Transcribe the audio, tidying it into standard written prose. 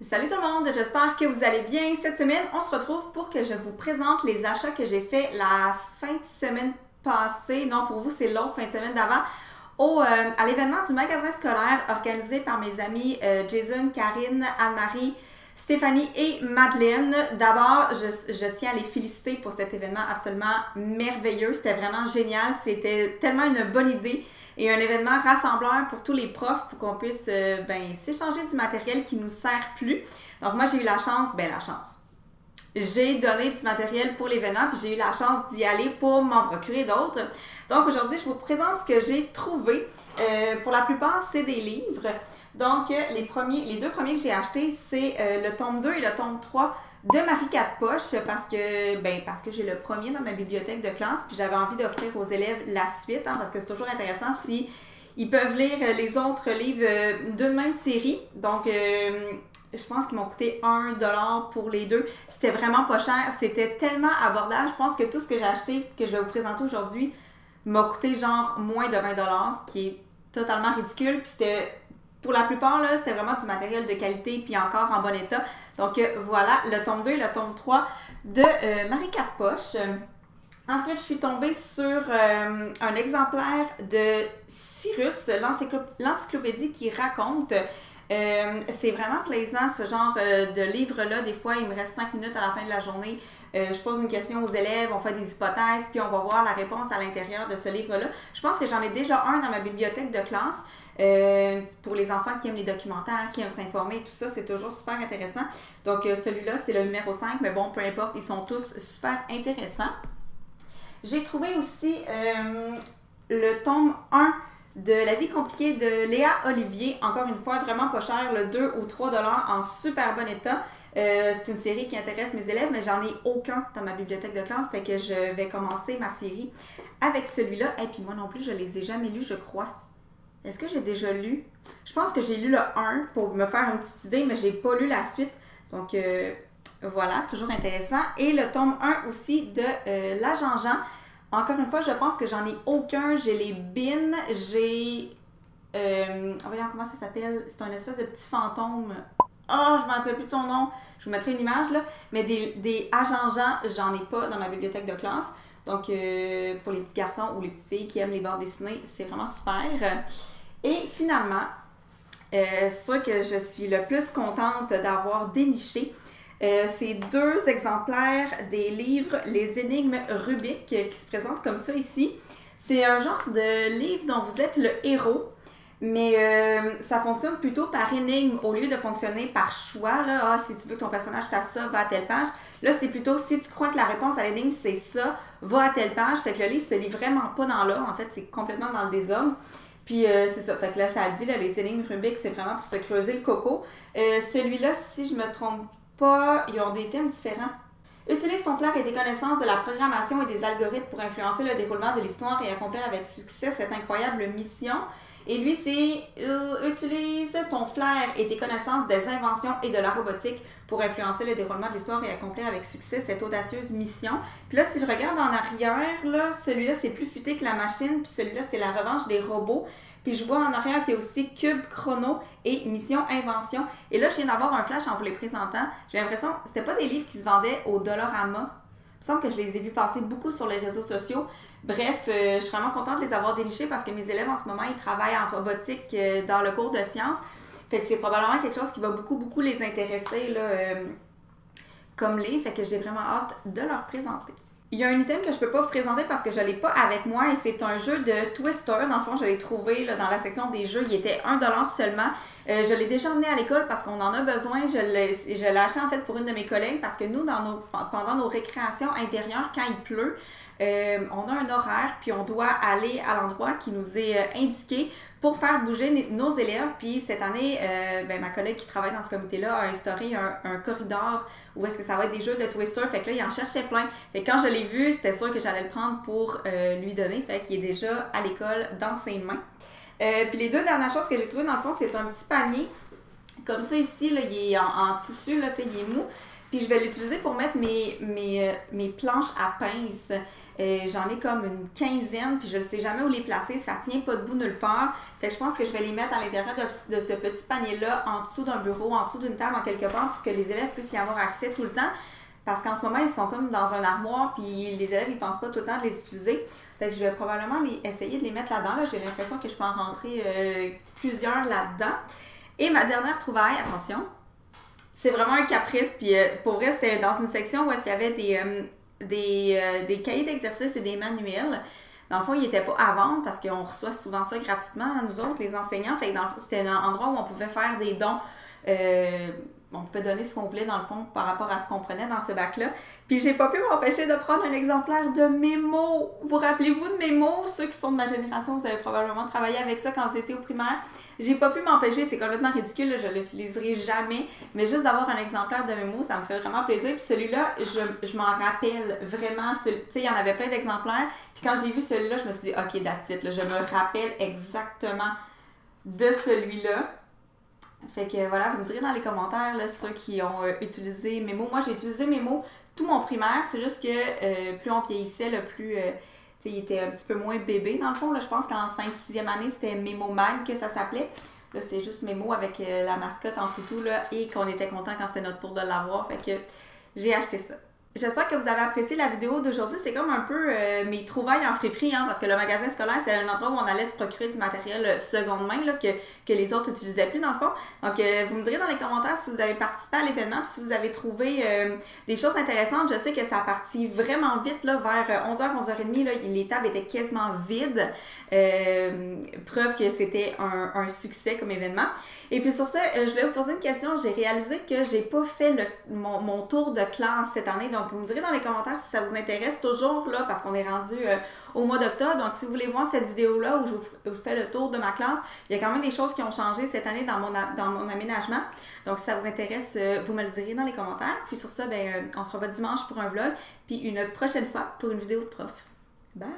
Salut tout le monde, j'espère que vous allez bien. Cette semaine, on se retrouve pour que je vous présente les achats que j'ai fait la fin de semaine passée. Non, pour vous, c'est l'autre fin de semaine d'avant. À l'événement du magasin scolaire organisé par mes amis Jason, Karine, Anne-Marie, Stéphanie et Madeleine. D'abord, je tiens à les féliciter pour cet événement absolument merveilleux. C'était vraiment génial. C'était tellement une bonne idée et un événement rassembleur pour tous les profs pour qu'on puisse s'échanger du matériel qui nous sert plus. Donc moi, j'ai eu la chance. J'ai donné du matériel pour l'événement, puis j'ai eu la chance d'y aller pour m'en procurer d'autres. Donc aujourd'hui, je vous présente ce que j'ai trouvé. Pour la plupart, c'est des livres. Donc les deux premiers que j'ai achetés, c'est le tome 2 et le tome 3 de Marie Quatre Poches parce que j'ai le premier dans ma bibliothèque de classe, puis j'avais envie d'offrir aux élèves la suite, parce que c'est toujours intéressant si ils peuvent lire les autres livres d'une même série. Donc je pense qu'ils m'ont coûté 1$ pour les deux. C'était vraiment pas cher. C'était tellement abordable. Je pense que tout ce que j'ai acheté, que je vais vous présenter aujourd'hui, m'a coûté genre moins de 20$, ce qui est totalement ridicule. Puis pour la plupart, là, c'était vraiment du matériel de qualité, puis encore en bon état. Donc voilà, le tome 2 et le tome 3 de Marie Quatre Poches. Ensuite, je suis tombée sur un exemplaire de Cyrus, l'encyclopédie qui raconte. C'est vraiment plaisant ce genre de livre-là. Des fois, il me reste 5 minutes à la fin de la journée. Je pose une question aux élèves, on fait des hypothèses, puis on va voir la réponse à l'intérieur de ce livre-là. Je pense que j'en ai déjà un dans ma bibliothèque de classe. Pour les enfants qui aiment les documentaires, qui aiment s'informer, tout ça, c'est toujours super intéressant. Donc celui-là, c'est le numéro 5, mais bon, peu importe, ils sont tous super intéressants. J'ai trouvé aussi le tome 1 de La vie compliquée de Léa Olivier. Encore une fois, vraiment pas cher, le 2 ou 3$ en super bon état. C'est une série qui intéresse mes élèves, mais j'en ai aucun dans ma bibliothèque de classe, fait que je vais commencer ma série avec celui-là. Et puis moi non plus, je les ai jamais lus, je crois. Est-ce que j'ai déjà lu? Je pense que j'ai lu le 1 pour me faire une petite idée, mais j'ai pas lu la suite. Donc voilà, toujours intéressant. Et le tome 1 aussi de La Jean-Jean. Encore une fois, je pense que j'en ai aucun. J'ai les bins, j'ai... voyons comment ça s'appelle. C'est un espèce de petit fantôme. Oh, je ne me rappelle plus de son nom. Je vous mettrai une image, là. Mais des à Jean-Jean, j'en ai pas dans ma bibliothèque de classe. Donc, pour les petits garçons ou les petites filles qui aiment les bandes dessinées, c'est vraiment super. Et finalement, ce que je suis le plus contente d'avoir déniché, c'est 2 exemplaires des livres Les énigmes Rubik qui se présentent comme ça ici. C'est un genre de livre dont vous êtes le héros, mais ça fonctionne plutôt par énigme au lieu de fonctionner par choix. Là, si tu veux que ton personnage fasse ça, va à telle page. Là, c'est plutôt si tu crois que la réponse à l'énigme c'est ça, va à telle page. Fait que le livre se lit vraiment pas dans l'ordre. En fait, c'est complètement dans le désordre. Puis c'est ça, fait que là, ça dit, là, les énigmes Rubik, c'est vraiment pour se creuser le coco. Celui-là, si je me trompe pas, ils ont des thèmes différents. Utilise ton flair et tes connaissances de la programmation et des algorithmes pour influencer le déroulement de l'histoire et accomplir avec succès cette incroyable mission. Et lui, c'est utilise ton flair et tes connaissances des inventions et de la robotique pour influencer le déroulement de l'histoire et accomplir avec succès cette audacieuse mission. Puis là, si je regarde en arrière, là, celui-là, c'est plus futé que la machine, puis celui-là, c'est la revanche des robots. Puis je vois en arrière qu'il y a aussi Cube Chrono et Mission Invention. Et là, je viens d'avoir un flash en vous les présentant. J'ai l'impression que c'était pas des livres qui se vendaient au Dollarama. Il me semble que je les ai vus passer beaucoup sur les réseaux sociaux. Bref, je suis vraiment contente de les avoir dénichés parce que mes élèves en ce moment, ils travaillent en robotique dans le cours de sciences. Fait que c'est probablement quelque chose qui va beaucoup les intéresser là, comme livre. Fait que j'ai vraiment hâte de leur présenter. Il y a un item que je ne peux pas vous présenter parce que je ne l'ai pas avec moi et c'est un jeu de Twister. Dans le fond, je l'ai trouvé là, dans la section des jeux. Il était 1$ seulement. Je l'ai déjà emmené à l'école parce qu'on en a besoin. Je l'ai acheté en fait pour une de mes collègues parce que nous, pendant nos récréations intérieures, quand il pleut, on a un horaire puis on doit aller à l'endroit qui nous est indiqué pour faire bouger nos élèves. Puis cette année, ma collègue qui travaille dans ce comité-là a instauré un corridor où est-ce que ça va être des jeux de Twister. Fait que là, il en cherchait plein. Fait que quand je l'ai vu, c'était sûr que j'allais le prendre pour lui donner. Fait qu'il est déjà à l'école dans ses mains. Puis les 2 dernières choses que j'ai trouvées dans le fond, c'est un petit panier. Comme ça ici, là, il est en tissu, là, il est mou. Puis je vais l'utiliser pour mettre mes planches à pince. J'en ai comme une quinzaine, puis je ne sais jamais où les placer. Ça tient pas debout nulle part. Fait que je pense que je vais les mettre à l'intérieur de ce petit panier-là, en dessous d'un bureau, en dessous d'une table, en quelque part, pour que les élèves puissent y avoir accès tout le temps. Parce qu'en ce moment, ils sont comme dans un armoire, puis les élèves, ils pensent pas tout le temps de les utiliser. Fait que je vais probablement essayer de les mettre là-dedans. Là. J'ai l'impression que je peux en rentrer plusieurs là-dedans. Et ma dernière trouvaille, attention, c'est vraiment un caprice. Puis pour vrai, c'était dans une section où est-ce qu'il y avait des cahiers d'exercice et des manuels. Dans le fond, ils n'étaient pas à vendre parce qu'on reçoit souvent ça gratuitement à nous autres, les enseignants. Fait que dans le fond, c'était un endroit où on pouvait faire des dons. On pouvait donner ce qu'on voulait dans le fond par rapport à ce qu'on prenait dans ce bac-là. Puis j'ai pas pu m'empêcher de prendre un exemplaire de mémo. Vous rappelez-vous de mémo? Ceux qui sont de ma génération, vous avez probablement travaillé avec ça quand vous étiez au primaire. J'ai pas pu m'empêcher, c'est complètement ridicule, là, je l'utiliserai jamais. Mais juste d'avoir un exemplaire de mémo, ça me fait vraiment plaisir. Puis celui-là, je m'en rappelle vraiment. Tu sais, il y en avait plein d'exemplaires. Puis quand j'ai vu celui-là, je me suis dit, OK, that's it. Là, je me rappelle exactement de celui-là. Fait que voilà, vous me direz dans les commentaires là, ceux qui ont utilisé Memo. Moi, j'ai utilisé Memo tout mon primaire. C'est juste que plus on vieillissait, le plus... il était un petit peu moins bébé dans le fond. Là, je pense qu'en 5-6e année, c'était Memo Mag que ça s'appelait. Là, c'est juste Memo avec la mascotte en toutou là, et qu'on était content quand c'était notre tour de l'avoir. Fait que j'ai acheté ça. J'espère que vous avez apprécié la vidéo d'aujourd'hui. C'est comme un peu mes trouvailles en friperie, hein, parce que le magasin scolaire, c'est un endroit où on allait se procurer du matériel seconde main là, que les autres n'utilisaient plus dans le fond. Donc, vous me direz dans les commentaires si vous avez participé à l'événement, si vous avez trouvé des choses intéressantes. Je sais que ça a parti vraiment vite, là, vers 11h, 11h30, là, les tables étaient quasiment vides. Preuve que c'était un succès comme événement. Et puis sur ça, je vais vous poser une question. J'ai réalisé que j'ai pas fait mon tour de classe cette année. Donc, vous me direz dans les commentaires si ça vous intéresse toujours là, parce qu'on est rendu au mois d'octobre. Donc, si vous voulez voir cette vidéo-là où je vous fais le tour de ma classe, il y a quand même des choses qui ont changé cette année dans mon aménagement. Donc, si ça vous intéresse, vous me le direz dans les commentaires. Puis sur ça, on se revoit dimanche pour un vlog. Puis une prochaine fois pour une vidéo de prof. Bye!